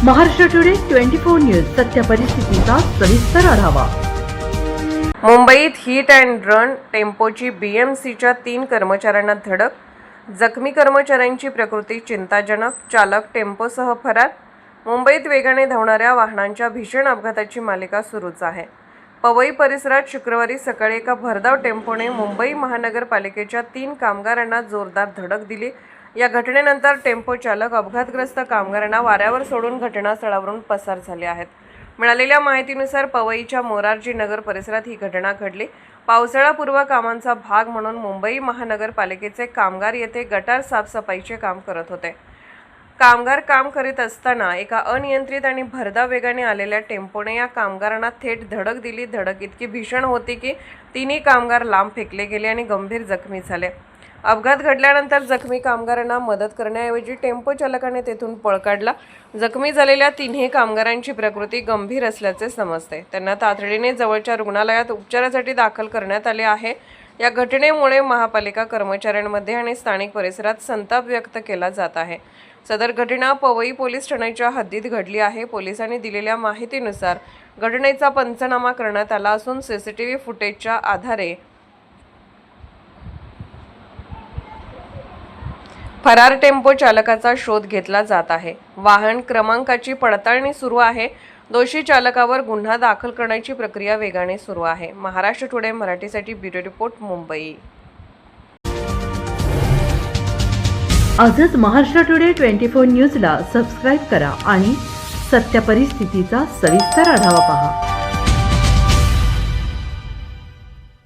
Maharashtra today 24 news सत्य परिस्थितीचा सविस्तर आढावा। मुंबईत हिट अँड रन टेम्पोची बीएमसीच्या 3 कर्मचाऱ्यांना धडक, जखमी कर्मचाऱ्यांची प्रकृती चिंताजनक, चालक टेम्पोसह फरार। मुंबईत वेगाने धावणाऱ्या वाहनांच्या भीषण अपघाताची मालिका सुरूच आहे। पवई परिसरात शुक्रवारी सकाळी एका भरधाव टेम्पोने मुंबई महानगरपालिकेच्या 3 कामगारांना जोरदार धडक दिली। या घटनेनंतर टेम्पो चालक अपघातग्रस्त कामगारांना वाऱ्यावर सोडून घटनास्थळावरून पसार झाले आहेत। मिळालेल्या माहितीनुसार पवईच्या मोरारजी नगर परिसरात ही घटना घडली। पावसाळापूर्व कामांचा भाग म्हणून मुंबई महानगरपालिकेचे कामगार येथे गटार साफसफाईचे काम करत होते। कामगार काम करीत असताना एका अनियंत्रित आणि भरधाव वेगाने आलेल्या टेम्पोने या कामगारांना थेट धडक दिली। धडक इतकी भीषण होती की तिन्ही कामगार लांब फेकले गेले आणि गंभीर जखमी झाले। अपघात घडल्यानंतर जखमी कामगारांना मदत करण्याऐवजी टेम्पो चालकाने तेथून पळ काढला। जखमी झालेल्या तिन्ही कामगारांची प्रकृती गंभीर असल्याचे समजते। त्यांना तातडीने जवळच्या रुग्णालयात उपचारासाठी दाखल करण्यात आले आहे। या घटनेमुळे महापालिका कर्मचाऱ्यांमध्ये आणि स्थानिक परिसरात संताप व्यक्त केला जात आहे। सदर घटना पवई पोलीस ठाण्याच्या हद्दीत घडली आहे। पोलिसांनी दिलेल्या माहितीनुसार घटनेचा पंचनामा करण्यात आला असून सीसीटीव्ही फुटेजच्या आधारे फरार टेम्पो चालकाचा शोध घेतला जात आहे। वाहन क्रमांकाची पडताळणी सुरू आहे। दोषी चालकावर गुन्हा दाखल करण्याची प्रक्रिया वेगाने सुरू आहे। महाराष्ट्र टुडे मराठीसाठी ब्युरो रिपोर्ट, मुंबई। आजच महाराष्ट्र टुडे 24 न्यूजला सबस्क्राईब करा आणि सत्य परिस्थितीचा सविस्तर आढावा पहा।